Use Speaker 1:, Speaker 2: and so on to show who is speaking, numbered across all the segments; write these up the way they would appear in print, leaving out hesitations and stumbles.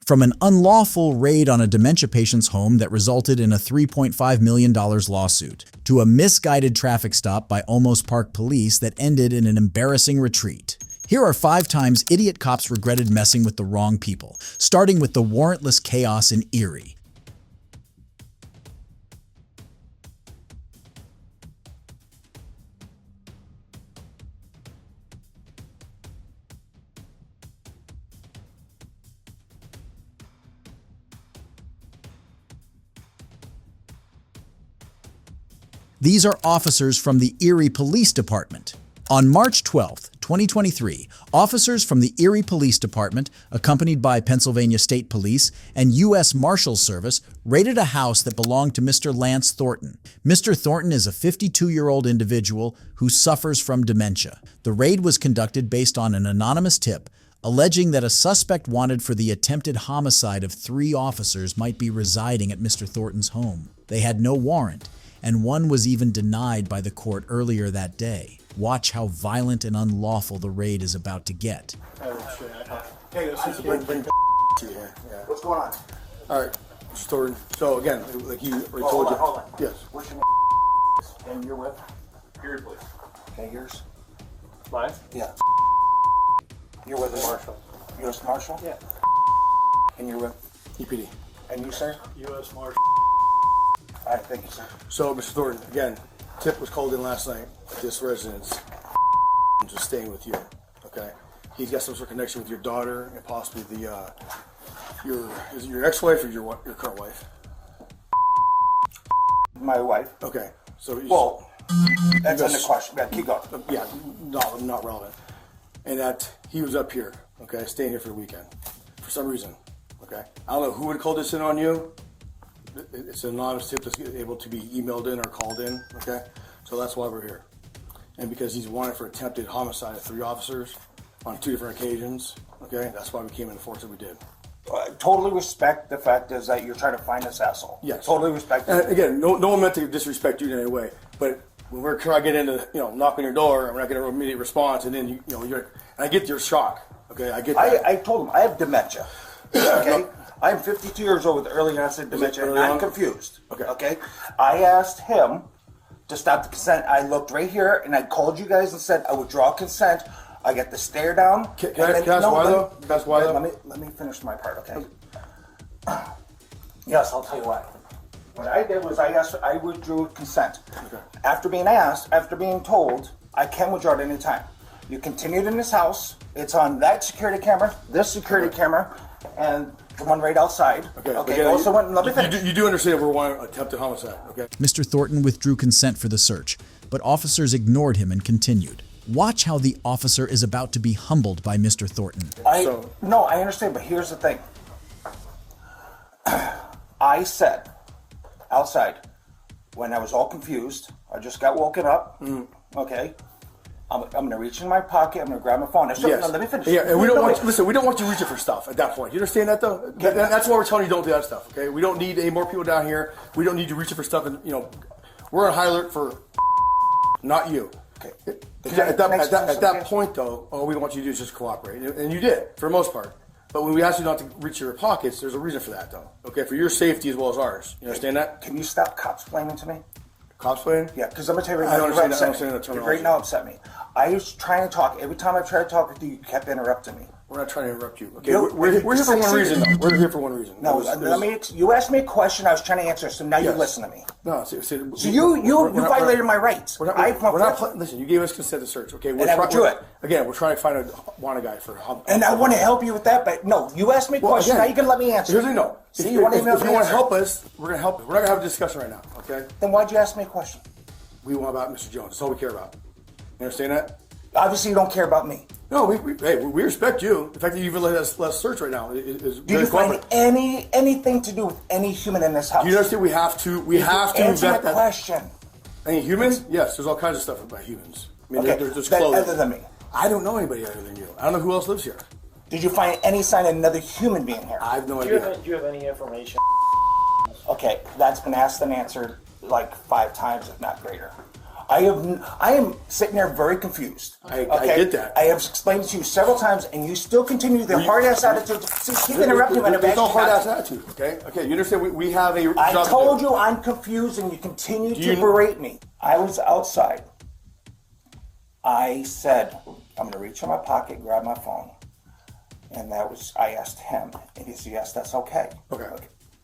Speaker 1: From an unlawful raid on a dementia patient's home that resulted in a $3.5 million lawsuit, to a misguided traffic stop by Almost Park police that ended in an embarrassing retreat. Here are 5 times idiot cops regretted messing with the wrong people, starting with the warrantless chaos in Erie. These are officers from the Erie Police Department. On March 12, 2023, officers from the Erie Police Department, accompanied by Pennsylvania State Police and U.S. Marshals Service, raided a house that belonged to Mr. Lance Thornton. Mr. Thornton is a 52-year-old individual who suffers from dementia. The raid was conducted based on an anonymous tip alleging that a suspect wanted for the attempted homicide of 3 officers might be residing at Mr. Thornton's home. They had no warrant, and one was even denied by the court earlier that day. Watch how violent and unlawful the raid is about to get.
Speaker 2: Hey, bring to you here. Yeah. What's going on? All right, Thornton. So again, like you already told you.
Speaker 3: Hold on.
Speaker 2: Yes.
Speaker 3: What's your and you're with? Period, please.
Speaker 2: Okay, yours?
Speaker 3: Mine?
Speaker 2: Yeah.
Speaker 3: You're with the Marshal.
Speaker 2: U.S. Marshal?
Speaker 3: Yeah.
Speaker 2: And you're with? EPD. And you, sir?
Speaker 3: U.S. Marshal.
Speaker 2: All right, thank you, sir. So, Mr. Thornton, again, tip was called in last night at this residence. Just staying with you, okay? He's got some sort of connection with your daughter and possibly the is it your ex-wife or your current wife?
Speaker 3: My wife.
Speaker 2: Okay, so
Speaker 3: well, that's under question. Yeah, keep going.
Speaker 2: Yeah, not relevant. And that he was up here, okay, staying here for the weekend for some reason, okay? I don't know who would call this in on you. It's an anonymous tip that's able to be emailed in or called in, okay? So that's why we're here. And because he's wanted for attempted homicide of 3 officers on 2 different occasions, okay? That's why we came in the force that we did.
Speaker 3: I totally respect the fact is that you're trying to find this asshole.
Speaker 2: Yes.
Speaker 3: Totally respect it.
Speaker 2: And again, no one meant to disrespect you in any way, but when we're trying to get into, knock on your door and we're not getting an immediate response, and then, and I get your shock, okay? I get that.
Speaker 3: I told him I have dementia, okay? I'm 52 years old with early onset dementia, and I'm confused. Okay. I asked him to stop the consent. I looked right here, and I called you guys and said I would draw consent. I got the stare down.
Speaker 2: Can I ask why though? That's why though.
Speaker 3: Let me finish my part, okay? Yes, I'll tell you why. What I did was I withdrew consent.
Speaker 2: Okay.
Speaker 3: After being asked, after being told, I can withdraw at any time. You continued in this house. It's on that security camera, this security camera, and the one right outside. Okay. Also, let me finish.
Speaker 2: You do understand we're wanting attempted homicide, okay?
Speaker 1: Mr. Thornton withdrew consent for the search, but officers ignored him and continued. Watch how the officer is about to be humbled by Mr. Thornton.
Speaker 3: No, I understand, but here's the thing. I said outside when I was all confused. I just got woken up. Okay. I'm going to reach in my pocket. I'm going to grab my phone.
Speaker 2: Yes.
Speaker 3: No, let me finish.
Speaker 2: Yeah, and we don't want you reaching for stuff at that point. You understand that though? That's why we're telling you don't do that stuff. Okay. We don't need any more people down here. We don't need you reaching for stuff, and we're on high alert for not you.
Speaker 3: Okay.
Speaker 2: At that point though, all we want you to do is just cooperate, and you did for the most part. But when we ask you not to reach your pockets, there's a reason for that though. Okay, for your safety as well as ours. You understand that?
Speaker 3: Can you stop cops-plaining to me?
Speaker 2: Cops-plaining?
Speaker 3: Yeah, because I'm going to tell you
Speaker 2: I
Speaker 3: right now,
Speaker 2: don't understand that terminology.
Speaker 3: Right now upset me. I was trying to talk. Every time I tried to talk with you, you kept interrupting me.
Speaker 2: We're not trying to interrupt you. Okay, we're here for one reason though. We're here for one reason.
Speaker 3: No, you asked me a question, I was trying to answer, so now you listen to me.
Speaker 2: No,
Speaker 3: so you violated my rights.
Speaker 2: Listen, you gave us consent to search, okay?
Speaker 3: And I withdrew it.
Speaker 2: Again, we're trying to find a wanted guy for...
Speaker 3: And I want to help you with that, but no, you asked me a question, now you can let me answer.
Speaker 2: Here's the no.
Speaker 3: See,
Speaker 2: if you want to help us, we're going to help you. We're not going to have a discussion right now, okay?
Speaker 3: Then why'd you ask me a question?
Speaker 2: We want about Mr. Jones. That's all we care about. You understand that?
Speaker 3: Obviously, you don't care about me.
Speaker 2: No, we respect you. The fact that you even let us search right now is
Speaker 3: do you find anything to do with any human in this house?
Speaker 2: Do you understand we have to
Speaker 3: answer my question.
Speaker 2: Any humans? Yes, there's all kinds of stuff about humans. I mean,
Speaker 3: okay.
Speaker 2: there's clothes.
Speaker 3: Other than me?
Speaker 2: I don't know anybody other than you. I don't know who else lives here.
Speaker 3: Did you find any sign of another human being here?
Speaker 2: I have no idea.
Speaker 4: Do you have any information?
Speaker 3: Okay, that's been asked and answered like 5 times, if not greater. I am sitting there very confused.
Speaker 2: I get that.
Speaker 3: I have explained it to you several times, and you still continue the hard-ass attitude. See, keep interrupting me.
Speaker 2: There's no hard-ass attitude, okay? Okay, you understand we have a
Speaker 3: I
Speaker 2: job
Speaker 3: told
Speaker 2: to do.
Speaker 3: you I'm confused, and you continue to berate me. I was outside. I said, I'm going to reach in my pocket, grab my phone. And I asked him, and he said, yes, that's okay.
Speaker 2: Okay.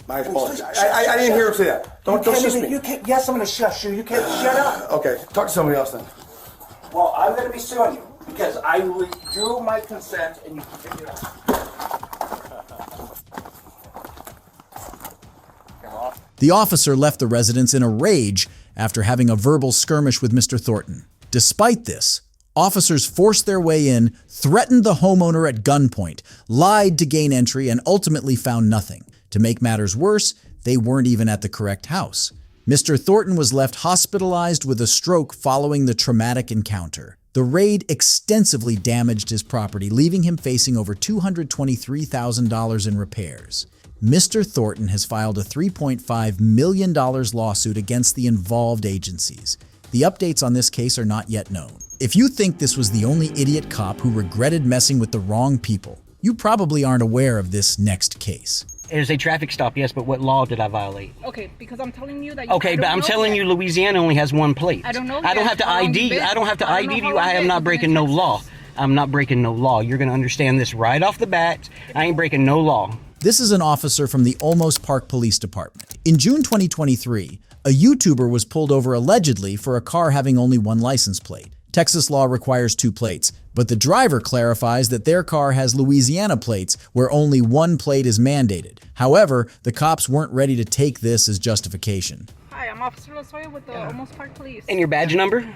Speaker 2: My apologies. I didn't hear him say that. Don't shush me.
Speaker 3: Yes, I'm going to shush you. You can't shut up.
Speaker 2: Okay, talk to somebody else then.
Speaker 3: Well, I'm going to be suing you because I withdrew my consent and you continue to.
Speaker 1: The officer left the residence in a rage after having a verbal skirmish with Mr. Thornton. Despite this, officers forced their way in, threatened the homeowner at gunpoint, lied to gain entry, and ultimately found nothing. To make matters worse, they weren't even at the correct house. Mr. Thornton was left hospitalized with a stroke following the traumatic encounter. The raid extensively damaged his property, leaving him facing over $223,000 in repairs. Mr. Thornton has filed a $3.5 million lawsuit against the involved agencies. The updates on this case are not yet known. If you think this was the only idiot cop who regretted messing with the wrong people, you probably aren't aware of this next case.
Speaker 4: It is a traffic stop, yes, but what law did I violate?
Speaker 5: Okay, because I'm telling you that.
Speaker 4: Okay, but I'm telling you, Louisiana only has one plate.
Speaker 5: I don't know.
Speaker 4: I don't have to ID. I don't have to ID you. I am not breaking no law. I'm not breaking no law. You're going to understand this right off the bat. I ain't breaking no law.
Speaker 1: This is an officer from the Olmos Park Police Department. In June 2023, a YouTuber was pulled over allegedly for a car having only one license plate. Texas law requires 2 plates, but the driver clarifies that their car has Louisiana plates where only 1 plate is mandated. However, the cops weren't ready to take this as justification.
Speaker 5: Hi, I'm Officer Lozoya with the Olmos Park Police.
Speaker 4: And your badge number?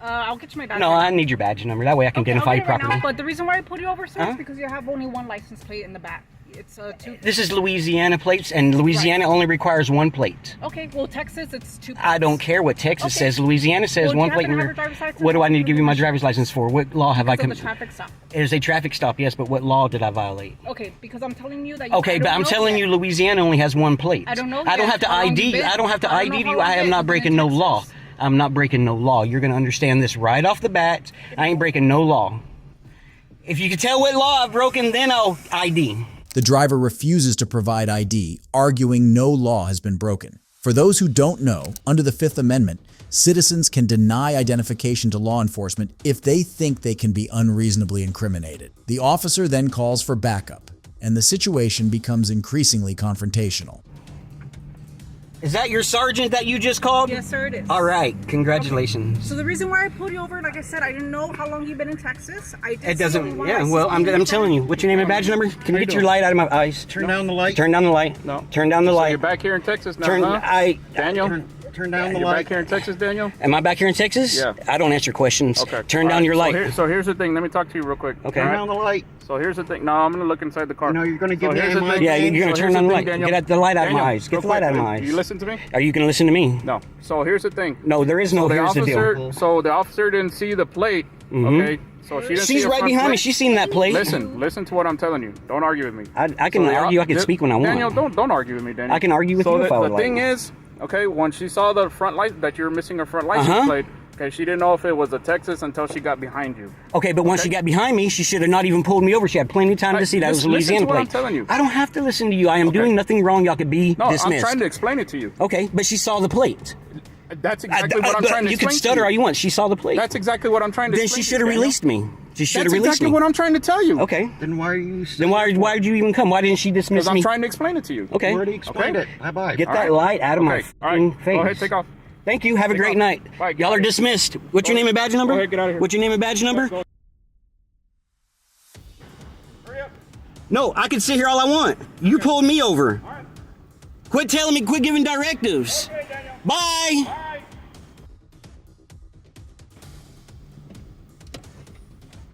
Speaker 5: I'll get you my badge
Speaker 4: No,
Speaker 5: number.
Speaker 4: I need your badge number. That way I can identify you properly.
Speaker 5: Now, but the reason why I pulled you over, sir, is because you have only 1 license plate in the back. It's 2.
Speaker 4: This is Louisiana plates, and Louisiana only requires 1 plate.
Speaker 5: Okay, well, Texas, it's 2 plates.
Speaker 4: I don't care what Texas says. Louisiana says
Speaker 5: Well,
Speaker 4: 1 plate.
Speaker 5: do you happen to have your driver's license?
Speaker 4: What do I need to give you my driver's license for? What law have I
Speaker 5: Because of
Speaker 4: committed?
Speaker 5: the traffic stop.
Speaker 4: It is a traffic stop, yes, but what law did I violate?
Speaker 5: Okay, because I'm telling you that.
Speaker 4: Okay, but I'm telling you, Louisiana only has 1 plate.
Speaker 5: I don't know.
Speaker 4: I don't
Speaker 5: yet
Speaker 4: have to
Speaker 5: how long
Speaker 4: ID.
Speaker 5: you've been.
Speaker 4: I don't have to
Speaker 5: I don't
Speaker 4: ID
Speaker 5: know
Speaker 4: you.
Speaker 5: how
Speaker 4: I
Speaker 5: long
Speaker 4: am
Speaker 5: you've
Speaker 4: not
Speaker 5: been
Speaker 4: breaking
Speaker 5: in
Speaker 4: no
Speaker 5: Texas.
Speaker 4: law. I'm not breaking no law. You're going to understand this right off the bat. I ain't breaking no law. If you can tell what law I've broken, then I'll ID.
Speaker 1: The driver refuses to provide ID, arguing no law has been broken. For those who don't know, under the 5th Amendment, citizens can deny identification to law enforcement if they think they can be unreasonably incriminated. The officer then calls for backup, and the situation becomes increasingly confrontational.
Speaker 4: Is that your sergeant that you just called?
Speaker 5: Yes, sir, it is.
Speaker 4: All right, congratulations.
Speaker 5: So the reason why I pulled you over, like I said, I didn't know how long you've been in Texas. I did
Speaker 4: It
Speaker 5: see
Speaker 4: doesn't,
Speaker 5: only 1
Speaker 4: yeah,
Speaker 5: license
Speaker 4: well,
Speaker 5: plate.
Speaker 4: I'm telling you. What's your name and badge number? Can you get your light out of my eyes?
Speaker 6: Turn down the light.
Speaker 4: Turn down the light.
Speaker 6: No.
Speaker 4: Turn down the
Speaker 6: So
Speaker 4: light.
Speaker 6: you're back here in Texas now,
Speaker 4: Turn,
Speaker 6: huh? Daniel? Turn down the
Speaker 3: You're
Speaker 6: light.
Speaker 3: back here in Texas, Daniel?
Speaker 4: Am I back here in Texas?
Speaker 6: Yeah.
Speaker 4: I don't answer questions.
Speaker 6: Okay.
Speaker 4: Turn down your light.
Speaker 6: So here's the thing. Let me talk to you real quick.
Speaker 4: Okay.
Speaker 6: All
Speaker 4: Turn
Speaker 6: right?
Speaker 3: down the light.
Speaker 6: So here's the thing. No, I'm going to look inside the car.
Speaker 3: You know, you're gonna give me
Speaker 6: here's
Speaker 3: a
Speaker 6: the
Speaker 3: mic.
Speaker 6: thing.
Speaker 4: Yeah, you're going to
Speaker 6: So
Speaker 4: turn
Speaker 6: here's
Speaker 4: on the
Speaker 6: thing,
Speaker 4: light.
Speaker 6: Daniel.
Speaker 4: Get the light out of my
Speaker 6: Daniel,
Speaker 4: eyes. Get
Speaker 6: real
Speaker 4: the light
Speaker 6: quick,
Speaker 4: out of my eyes.
Speaker 6: You listen to me?
Speaker 4: Are you going to listen to me?
Speaker 6: No. So here's the thing.
Speaker 4: No, there is no
Speaker 6: So the
Speaker 4: here's the
Speaker 6: officer,
Speaker 4: deal.
Speaker 6: so the officer didn't see the plate. Okay. So she didn't see
Speaker 4: She's
Speaker 6: a
Speaker 4: right
Speaker 6: front
Speaker 4: behind me.
Speaker 6: plate.
Speaker 4: She's seen that plate.
Speaker 6: Listen to what I'm telling you. Don't argue with me.
Speaker 4: I can
Speaker 6: So the-
Speaker 4: argue. I can speak when I want.
Speaker 6: Daniel, don't argue with me, Daniel.
Speaker 4: I can argue with
Speaker 6: so
Speaker 4: you if I would
Speaker 6: the
Speaker 4: like.
Speaker 6: thing is, okay, when she saw the front light that you're missing a front license plate, okay, she didn't know if it was a Texas until she got behind you.
Speaker 4: Okay, but once she got behind me, she should have not even pulled me over. She had plenty of time to see that it was a
Speaker 6: Listen
Speaker 4: Louisiana
Speaker 6: to what
Speaker 4: plate.
Speaker 6: I'm telling you.
Speaker 4: I don't have to listen to you. I am doing nothing wrong. Y'all could be
Speaker 6: No,
Speaker 4: dismissed.
Speaker 6: I'm trying to explain it to you.
Speaker 4: Okay, but she saw the plate.
Speaker 6: That's exactly what I'm trying to
Speaker 4: You
Speaker 6: explain
Speaker 4: can stutter
Speaker 6: to
Speaker 4: all
Speaker 6: you.
Speaker 4: you want. She saw the plate.
Speaker 6: That's exactly what I'm trying to
Speaker 4: Then
Speaker 6: explain
Speaker 4: she
Speaker 6: to
Speaker 4: should
Speaker 6: you,
Speaker 4: have
Speaker 6: Daniel.
Speaker 4: released me. She should have
Speaker 6: That's
Speaker 4: released
Speaker 6: exactly
Speaker 4: me.
Speaker 6: what I'm trying to tell you.
Speaker 4: Okay.
Speaker 3: Then why are you
Speaker 4: Then why did you even come? Why didn't she dismiss
Speaker 6: Because I'm
Speaker 4: me?
Speaker 6: trying to explain it to you.
Speaker 4: Okay.
Speaker 3: You already explained
Speaker 6: Okay.
Speaker 3: it. Bye-bye.
Speaker 4: Get
Speaker 6: All
Speaker 4: that
Speaker 6: right.
Speaker 4: light out of my
Speaker 6: Okay. All right.
Speaker 4: f***ing face.
Speaker 6: Go ahead, take off.
Speaker 4: Thank you. Have a
Speaker 6: Take
Speaker 4: great
Speaker 6: off.
Speaker 4: night.
Speaker 6: Bye, get
Speaker 4: Y'all
Speaker 6: out
Speaker 4: are
Speaker 6: of here.
Speaker 4: dismissed. What's your
Speaker 6: Go
Speaker 4: name and badge number?
Speaker 6: Go ahead, get out of here.
Speaker 4: What's your name and badge number?
Speaker 6: Go. Hurry up.
Speaker 4: No, I can sit here all I want. You pulled me over. Quit telling me, quit giving directives.
Speaker 6: Okay, Daniel.
Speaker 4: Bye.
Speaker 6: Bye.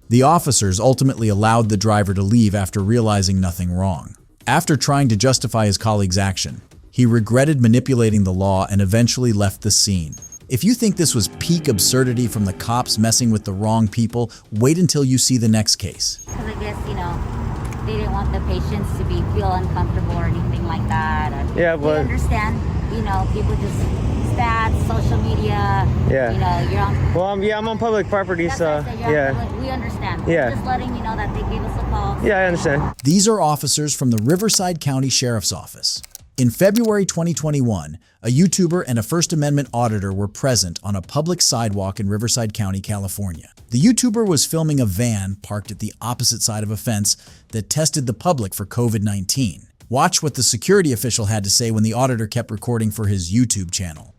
Speaker 1: The officers ultimately allowed the driver to leave after realizing nothing wrong. After trying to justify his colleague's action, he regretted manipulating the law and eventually left the scene. If you think this was peak absurdity from the cops messing with the wrong people, wait until you see the next case.
Speaker 7: Because I guess, they didn't want the patients to feel uncomfortable or anything like that. And
Speaker 8: Yeah,
Speaker 7: we
Speaker 8: but
Speaker 7: understand, people just stats, social media.
Speaker 8: Yeah.
Speaker 7: You know, you're on.
Speaker 8: Well, I'm on public property,
Speaker 7: That's
Speaker 8: so
Speaker 7: what I said, you're on
Speaker 8: yeah.
Speaker 7: public- we understand.
Speaker 8: Yeah.
Speaker 7: We're just letting you know that they gave us a call.
Speaker 8: Yeah, I understand.
Speaker 1: These are officers from the Riverside County Sheriff's Office. In February 2021, a YouTuber and a First Amendment auditor were present on a public sidewalk in Riverside County, California. The YouTuber was filming a van parked at the opposite side of a fence that tested the public for COVID-19. Watch what the security official had to say when the auditor kept recording for his YouTube channel.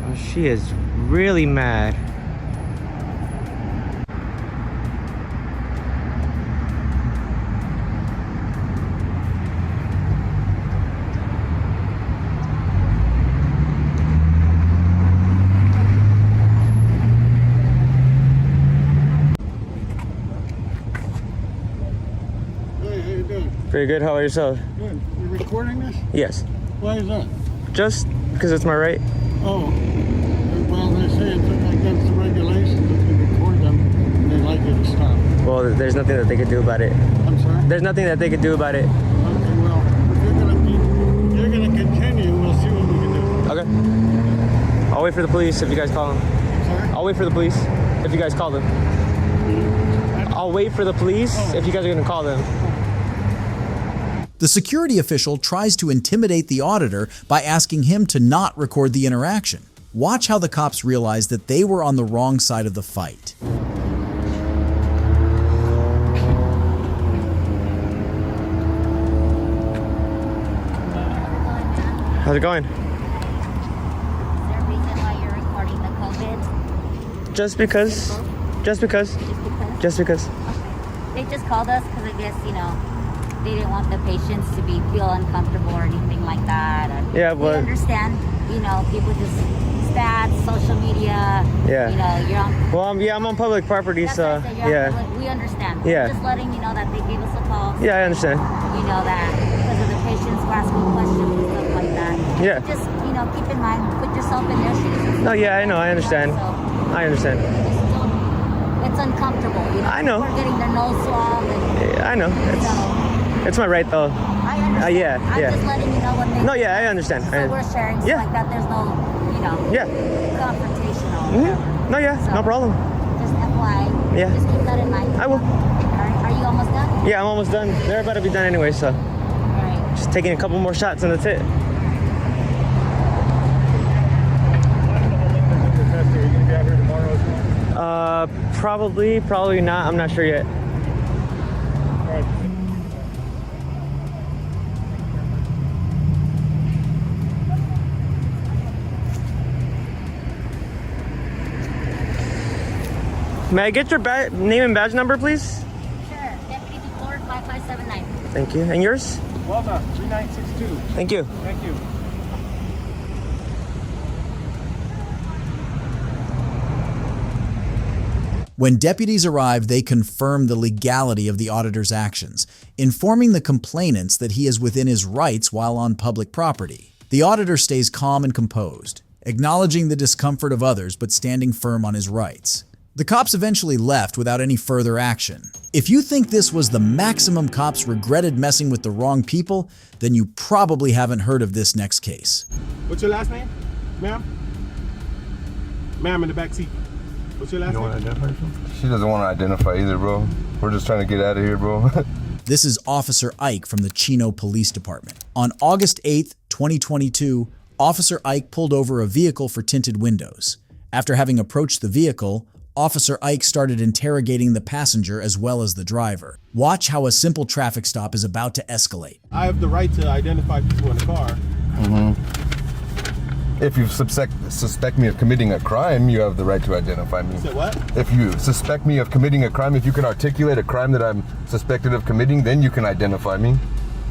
Speaker 8: Oh, she is really mad.
Speaker 9: Hey, how you doing?
Speaker 8: Pretty good. How about yourself?
Speaker 9: Good. You recording this?
Speaker 8: Yes.
Speaker 9: Why is that?
Speaker 8: Just because it's my right.
Speaker 9: Oh, well, they say it's against the regulations if you record them, and they'd like you to stop.
Speaker 8: Well, there's nothing that they could do about it.
Speaker 9: I'm sorry?
Speaker 8: There's nothing that they could do about it.
Speaker 9: Okay, well, if you're gonna continue, we'll see what we can do.
Speaker 8: Okay. I'll wait for the police if you guys call them.
Speaker 9: I'm sorry?
Speaker 8: I'll wait for the police if you guys call them. I'll wait for the police if you guys are gonna call them.
Speaker 1: The security official tries to intimidate the auditor by asking him to not record the interaction. Watch how the cops realize that they were on the wrong side of the fight.
Speaker 8: How's it going?
Speaker 7: Is there a reason why you're recording the COVID?
Speaker 8: Just because. Just because.
Speaker 7: Just because?
Speaker 8: Just because.
Speaker 7: They just called us because I guess, you know, they didn't want the patients to feel uncomfortable or anything like that. And
Speaker 8: Yeah,
Speaker 7: we
Speaker 8: but
Speaker 7: understand, you know, people just stats, social media.
Speaker 8: Yeah.
Speaker 7: You know, you're on.
Speaker 8: well, I'm on public property,
Speaker 7: That's
Speaker 8: so
Speaker 7: what I said, you're
Speaker 8: yeah.
Speaker 7: on public- we understand.
Speaker 8: Yeah.
Speaker 7: We're just letting you know that they gave us a call.
Speaker 8: Yeah, I understand.
Speaker 7: You know that because of the patients were asking questions and stuff like that.
Speaker 8: Yeah.
Speaker 7: Just, you know, keep in mind, put yourself in their shoes.
Speaker 8: No, yeah, I know, I understand.
Speaker 7: So,
Speaker 8: I understand.
Speaker 7: it's uncomfortable, you know.
Speaker 8: I know.
Speaker 7: We're getting their nose swabbed and,
Speaker 8: Yeah, I know.
Speaker 7: so,
Speaker 8: It's my right though.
Speaker 7: I understand.
Speaker 8: yeah,
Speaker 7: I'm
Speaker 8: yeah.
Speaker 7: just letting you know what they
Speaker 8: No, yeah, I understand.
Speaker 7: So we're sharing stuff
Speaker 8: Yeah.
Speaker 7: like that. There's no, you know,
Speaker 8: Yeah.
Speaker 7: confrontation or whatever.
Speaker 8: No, yeah,
Speaker 7: So,
Speaker 8: no problem.
Speaker 7: Just FYI.
Speaker 8: Yeah.
Speaker 7: Just keep that in mind.
Speaker 8: I will.
Speaker 7: Are you almost done?
Speaker 8: Yeah, I'm almost done. They're about to be done anyway, so
Speaker 7: All right.
Speaker 8: just taking a couple more shots and that's it. Probably not. I'm not sure yet. May I get your name and badge number, please?
Speaker 7: Sure. Deputy Ford 5579.
Speaker 8: Thank you. And yours?
Speaker 6: Well done. 3962.
Speaker 8: Thank you.
Speaker 6: Thank you.
Speaker 1: When deputies arrive, they confirm the legality of the auditor's actions, informing the complainants that he is within his rights while on public property. The auditor stays calm and composed, acknowledging the discomfort of others but standing firm on his rights. The cops eventually left without any further action. If you think this was the maximum cops regretted messing with the wrong people, then you probably haven't heard of this next case.
Speaker 9: What's your last name, ma'am? Ma'am in the back seat. What's your last name?
Speaker 10: She doesn't want to identify either, bro. We're just trying to get out of here, bro.
Speaker 1: This is Officer Ike from the Chino Police Department. On August 8th, 2022, Officer Ike pulled over a vehicle for tinted windows. After having approached the vehicle, Officer Ike started interrogating the passenger as well as the driver. Watch how a simple traffic stop is about to escalate.
Speaker 9: I have the right to identify people in the car.
Speaker 10: If you suspect me of committing a crime, you have the right to identify me.
Speaker 9: Say what?
Speaker 10: If you suspect me of committing a crime, if you can articulate a crime that I'm suspected of committing, then you can identify me.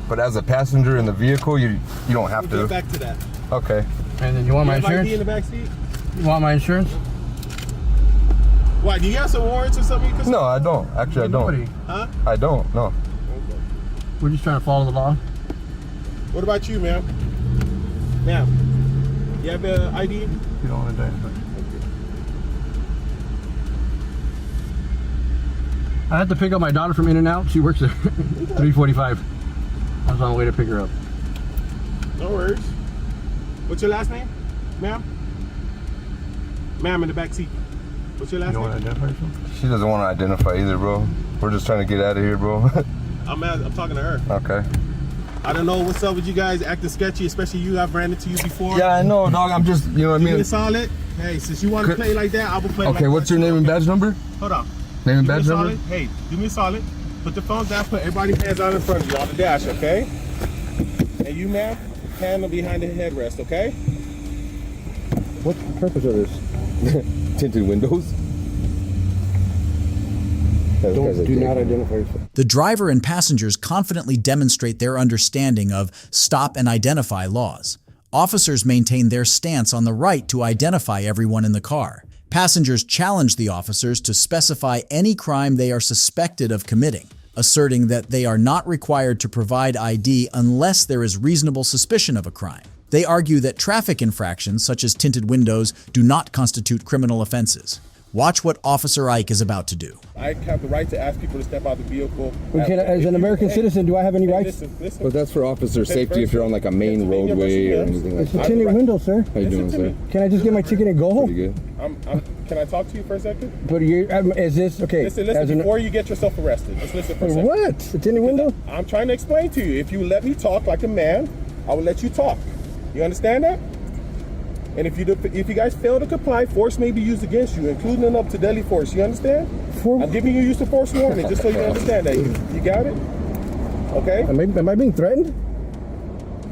Speaker 10: But as a passenger in the vehicle, you don't have
Speaker 9: We'll
Speaker 10: to.
Speaker 9: get back to that.
Speaker 10: Okay.
Speaker 11: And then you want my
Speaker 9: You have ID
Speaker 11: insurance?
Speaker 9: in the back seat?
Speaker 11: You want my insurance?
Speaker 9: Why? Do you have some warrants or something? You can
Speaker 10: No, I don't. Actually, I don't.
Speaker 11: Nobody.
Speaker 9: Huh?
Speaker 10: I don't. No.
Speaker 11: We're just trying to follow the law.
Speaker 9: What about you, ma'am? Ma'am, you have an ID?
Speaker 11: You don't want to identify. I had to pick up my daughter from In-N-Out. She works there. 3:45. I was on the way to pick her up.
Speaker 9: No worries. What's your last name, ma'am? Ma'am in the back seat. What's your last name?
Speaker 11: identify yourself?
Speaker 10: She doesn't want to identify either, bro. We're just trying to get out of here, bro.
Speaker 9: I'm talking to her.
Speaker 10: Okay.
Speaker 9: I don't know what's up with you guys acting sketchy, especially you. I've ran into you before.
Speaker 10: Yeah, I know, dog. I'm just, you know what I
Speaker 9: Give me
Speaker 10: mean?
Speaker 9: a solid. Hey, since you want to play like that, I will play like that.
Speaker 10: Okay, what's your name and badge number?
Speaker 9: Hold on.
Speaker 10: Name and
Speaker 9: Do me a
Speaker 10: badge number?
Speaker 9: solid. Hey, do me a solid. Put the phone down. Put everybody's hands out in front of you on the dash, okay? And you, ma'am, hand behind the headrest, okay?
Speaker 10: What's the purpose of this? Tinted windows?
Speaker 11: Do not identify yourself.
Speaker 1: The driver and passengers confidently demonstrate their understanding of stop and identify laws. Officers maintain their stance on the right to identify everyone in the car. Passengers challenge the officers to specify any crime they are suspected of committing, asserting that they are not required to provide ID unless there is reasonable suspicion of a crime. They argue that traffic infractions, such as tinted windows, do not constitute criminal offenses. Watch what Officer Ike is about to do.
Speaker 9: I have the right to ask people to step out of the vehicle.
Speaker 11: As an American citizen, do I have any rights?
Speaker 9: Listen.
Speaker 10: But that's for officer safety if you're on like a main roadway or anything like
Speaker 11: It's a
Speaker 10: that.
Speaker 11: tinted window, sir.
Speaker 10: How you doing, sir?
Speaker 11: Can I just get my ticket and go?
Speaker 10: Pretty good.
Speaker 9: Can I talk to you for a second?
Speaker 11: But is this okay?
Speaker 9: Listen. Before you get yourself arrested, just listen for a second.
Speaker 11: What? The tinted window?
Speaker 9: I'm trying to explain to you. If you let me talk like a man, I will let you talk. You understand that? And if you guys fail to comply, force may be used against you, including up to deadly force. You understand? I'm giving you use of force warning, just so you understand that. You got it? Okay?
Speaker 11: Am I being threatened?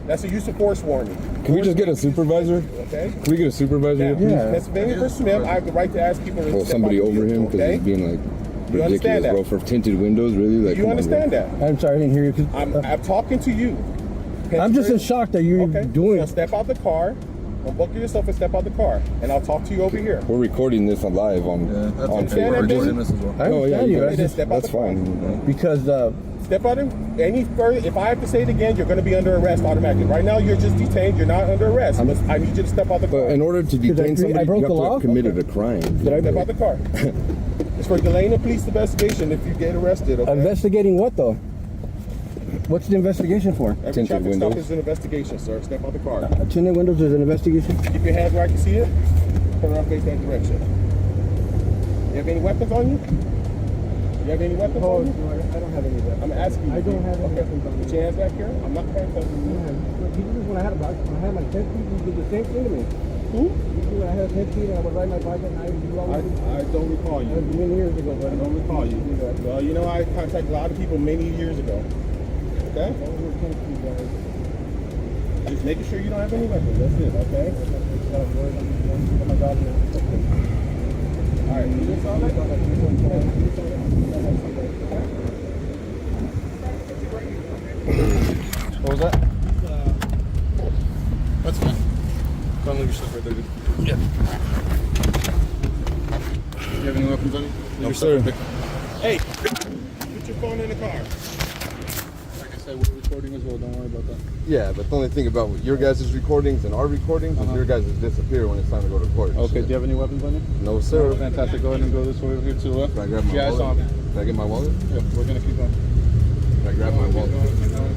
Speaker 9: That's a use of force warning.
Speaker 10: Can we just get a supervisor?
Speaker 9: Okay?
Speaker 10: Can we get a supervisor?
Speaker 11: Yeah.
Speaker 9: Pennsylvania vs. Smith, I have the right to ask people to
Speaker 10: Well,
Speaker 9: step
Speaker 10: somebody
Speaker 9: out the
Speaker 10: over
Speaker 9: vehicle,
Speaker 10: him because
Speaker 9: okay?
Speaker 10: he's being like
Speaker 9: You understand
Speaker 10: ridiculous,
Speaker 9: that?
Speaker 10: bro. For tinted windows, really? Like,
Speaker 9: You
Speaker 10: come on,
Speaker 9: understand
Speaker 10: bro.
Speaker 9: that?
Speaker 11: I'm sorry, I didn't hear you.
Speaker 9: I'm talking to you.
Speaker 11: I'm just in shock that you're doing
Speaker 9: Now
Speaker 11: it.
Speaker 9: step out the car. Unbuckle yourself and step out the car, and I'll talk to you over here.
Speaker 10: We're recording this live on
Speaker 9: understand that, baby?
Speaker 11: I understand you.
Speaker 10: That's fine.
Speaker 11: Because
Speaker 9: Step out any further. If I have to say it again, you're going to be under arrest automatically. Right now, you're just detained. You're not under arrest. I need you to step out the car.
Speaker 10: But in order to detain somebody, you
Speaker 11: broke
Speaker 10: have
Speaker 11: the
Speaker 10: to
Speaker 11: law?
Speaker 10: have committed a crime.
Speaker 9: Step out the car. It's for delaying a police investigation if you get arrested. Okay?
Speaker 11: investigating what though? What's the investigation for?
Speaker 9: Every
Speaker 10: Tinted
Speaker 9: traffic
Speaker 10: windows.
Speaker 9: stop is an investigation, sir. Step out the car.
Speaker 11: Tinted windows is an investigation?
Speaker 9: Keep your hands where I can see it. Turn around, face that direction. You have any weapons on you? You have any weapons on you?
Speaker 11: I don't have any weapons.
Speaker 9: I'm asking you.
Speaker 11: I don't have any weapons on me.
Speaker 9: Put your hands back here. I'm not handcuffing you.
Speaker 11: When I had my 10 feet, you did the same thing to me.
Speaker 9: Who?
Speaker 11: When I had 10 feet and I would ride my bike at night, you always
Speaker 9: I don't recall you.
Speaker 11: many years ago, but
Speaker 9: I don't recall you. Well, you know, I contacted a lot of people many years ago. Okay? Just making sure you don't have any weapons. That's it, okay? Alright, you just saw that?
Speaker 10: What was that?
Speaker 9: That's fine. Go and leave your stuff right there, dude.
Speaker 10: Yeah.
Speaker 9: Do you have any weapons on you?
Speaker 10: No, sir.
Speaker 9: Hey, put your phone in the car. Like I said, we're recording as well. Don't worry about that.
Speaker 10: Yeah, but the only thing about your guys' recordings and our recordings is your guys disappear when it's time to go to court.
Speaker 9: Okay, do you have any weapons on you?
Speaker 10: No, sir.
Speaker 9: Oh, fantastic. Go ahead and go this way over here to the left.
Speaker 10: Can I grab my
Speaker 9: Yeah, I saw
Speaker 10: wallet?
Speaker 9: him.
Speaker 10: Can I get my wallet?
Speaker 9: Yeah, we're going to keep going.
Speaker 10: Can I grab my wallet?
Speaker 9: Keep going.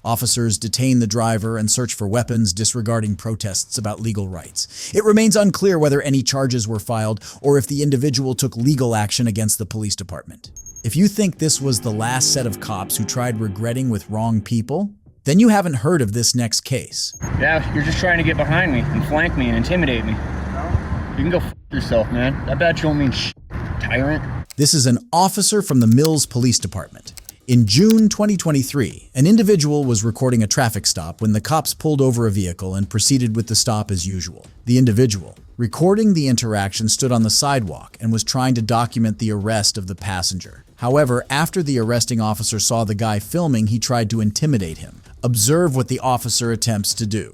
Speaker 1: Officers detain the driver and search for weapons, disregarding protests about legal rights. It remains unclear whether any charges were filed or if the individual took legal action against the police department. If you think this was the last set of cops who tried regretting with wrong people, then you haven't heard of this next case.
Speaker 4: Yeah, you're just trying to get behind me and flank me and intimidate me. You can go f yourself, man. I bet you don't mean shit, tyrant.
Speaker 1: This is an officer from the Mills Police Department. In June 2023, an individual was recording a traffic stop when the cops pulled over a vehicle and proceeded with the stop as usual. The individual, recording the interaction, stood on the sidewalk and was trying to document the arrest of the passenger. However, after the arresting officer saw the guy filming, he tried to intimidate him. Observe what the officer attempts to do.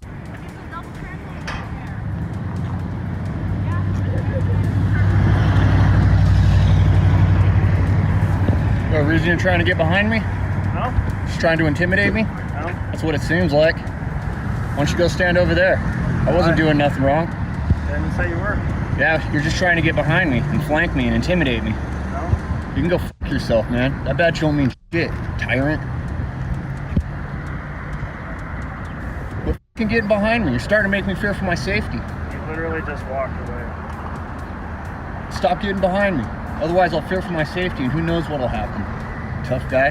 Speaker 4: A reason you're trying to get behind me?
Speaker 6: No.
Speaker 4: Just trying to intimidate me?
Speaker 6: No.
Speaker 4: That's what it seems like. Why don't you go stand over there? I wasn't doing nothing wrong.
Speaker 6: I didn't say you were.
Speaker 4: Yeah, you're just trying to get behind me and flank me and intimidate me.
Speaker 6: No.
Speaker 4: You can go f yourself, man. I bet you don't mean shit, tyrant.
Speaker 12: f***ing getting behind me? You're starting to make me fear for my safety.
Speaker 6: You literally just walked away.
Speaker 12: Stop getting behind me. Otherwise, I'll fear for my safety, and who knows what'll happen. Tough guy.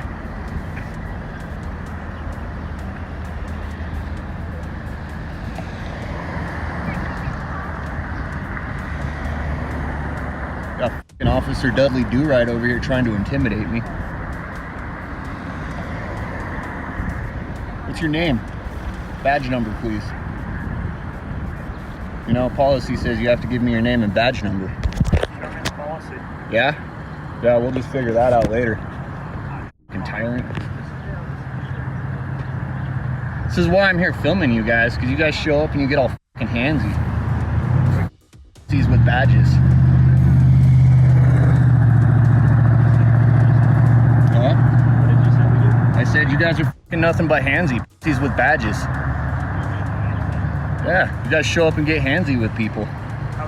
Speaker 12: Got f***ing Officer Dudley Do-Right over here trying to intimidate me. What's your name? Badge number, please. You know, policy says you have to give me your name and badge number.
Speaker 6: Policy.
Speaker 12: Yeah? Yeah, we'll just figure that out later. F***ing tyrant. This is why I'm here filming you guys, because you guys show up and you get all f***ing handsy. These with badges. Huh?
Speaker 6: What did you say we do?
Speaker 12: I said you guys are f***ing nothing but handsy. These with badges. Yeah, you guys show up and get handsy with people.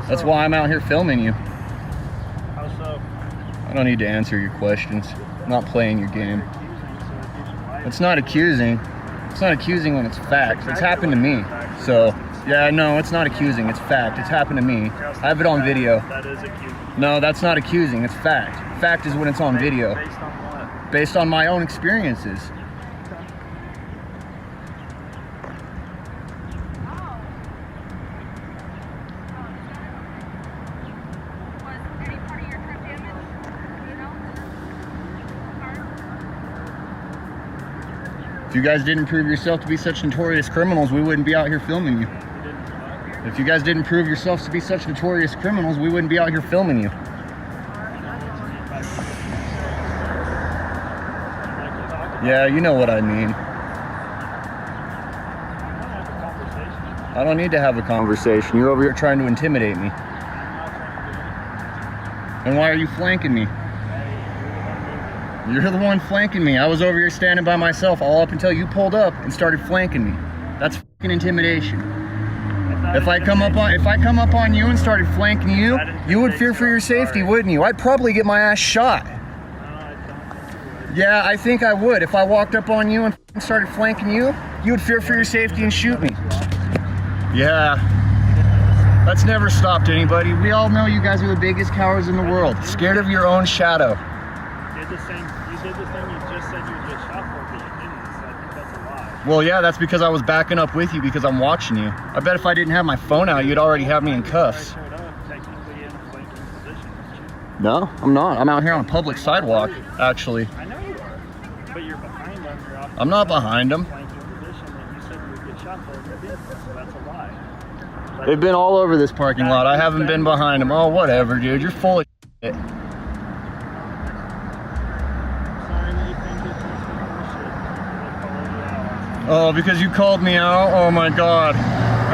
Speaker 12: That's why I'm out here filming you.
Speaker 6: How so?
Speaker 12: I don't need to answer your questions. I'm not playing your game. It's not accusing. It's not accusing when it's fact. It's happened to me. So, yeah, no, it's not accusing. It's fact. It's happened to me. I have it on video.
Speaker 6: That is accusing.
Speaker 12: No, that's not accusing. It's fact. Fact is when it's on video.
Speaker 6: Based on what?
Speaker 12: Based on my own experiences. If you guys didn't prove yourself to be such notorious criminals, we wouldn't be out here filming you. If you guys didn't prove yourselves to be such notorious criminals, we wouldn't be out here filming you. Yeah, you know what I mean. I don't need to have a conversation. You're over here trying to intimidate me. And why are you flanking me? You're the one flanking me. I was over here standing by myself all up until you pulled up and started flanking me. That's fucking intimidation. If I come up on you and started flanking you, you would fear for your safety, wouldn't you? I'd probably get my ass shot. Yeah, I think I would. If I walked up on you and started flanking you, you would fear for your safety and shoot me. Yeah. That's never stopped anybody. We all know you guys are the biggest cowards in the world. Scared of your own shadow.
Speaker 6: You did the thing you just said you would get shot for, but you didn't, so I think that's a lie.
Speaker 12: Well, yeah, that's because I was backing up with you because I'm watching you. I bet if I didn't have my phone out, you'd already have me in cuffs.
Speaker 6: I showed up technically in a flanking position.
Speaker 12: No, I'm not. I'm out here on a public sidewalk, actually.
Speaker 6: I know you are, but you're behind them. You're off
Speaker 12: I'm not behind them.
Speaker 6: flanking position that you said you would get shot for, but you didn't, so that's a lie.
Speaker 12: They've been all over this parking lot. I haven't been behind them. Oh, whatever, dude. You're full of shit.
Speaker 6: Sorry that you think it's bullshit.
Speaker 12: Oh, because you called me out? Oh my god.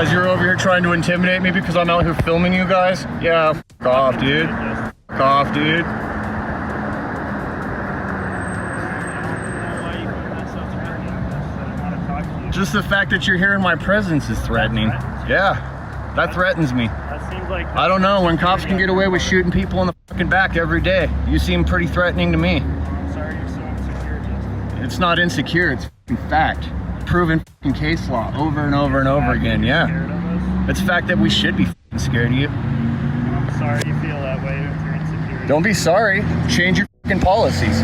Speaker 12: As you're over here trying to intimidate me because I'm out here filming you guys? Yeah, f*** off, dude. F*** off, dude. Just the fact that you're here in my presence is threatening. Yeah, that threatens me.
Speaker 6: That seems like
Speaker 12: I don't know, when cops can get away with shooting people in the fucking back every day, you seem pretty threatening to me.
Speaker 6: I'm sorry you're so insecure, Justin.
Speaker 12: It's not insecure, it's fucking fact. Proven fucking case law over and over and over again, yeah.
Speaker 6: Scared of us?
Speaker 12: It's a fact that we should be fucking scared of you.
Speaker 6: I'm sorry you feel that way if you're insecure.
Speaker 12: Don't be sorry, change your fucking policies.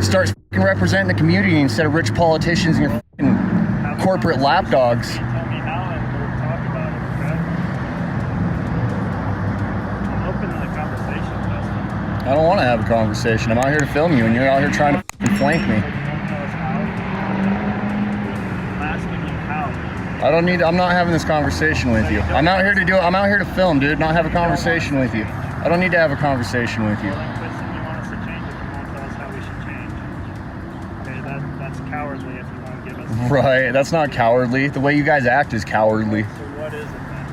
Speaker 12: Start fucking representing the community instead of rich politicians and your fucking corporate lapdogs.
Speaker 6: Tell me how and we'll talk about it, okay? I'm open to the conversation, Justin.
Speaker 12: I don't want to have a conversation. I'm out here to film you and you're out here trying to fucking flank me.
Speaker 6: You don't tell us how. I'm asking you how.
Speaker 12: I'm not having this conversation with you. I'm out here to film, dude, not have a conversation with you. I don't need to have a conversation with you.
Speaker 6: Well, then quit saying you want us to change if you won't tell us how we should change. Okay, that's cowardly if you won't give us...
Speaker 12: Right, that's not cowardly. The way you guys act is cowardly.
Speaker 6: So what is it then?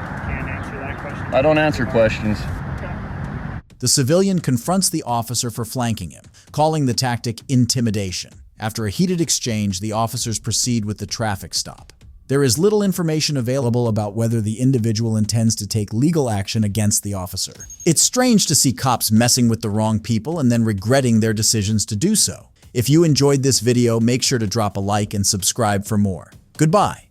Speaker 6: You can't answer that question?
Speaker 12: I don't answer questions.
Speaker 1: The civilian confronts the officer for flanking him, calling the tactic intimidation. After a heated exchange, the officers proceed with the traffic stop. There is little information available about whether the individual intends to take legal action against the officer. It's strange to see cops messing with the wrong people and then regretting their decisions to do so. If you enjoyed this video, make sure to drop a like and subscribe for more. Goodbye.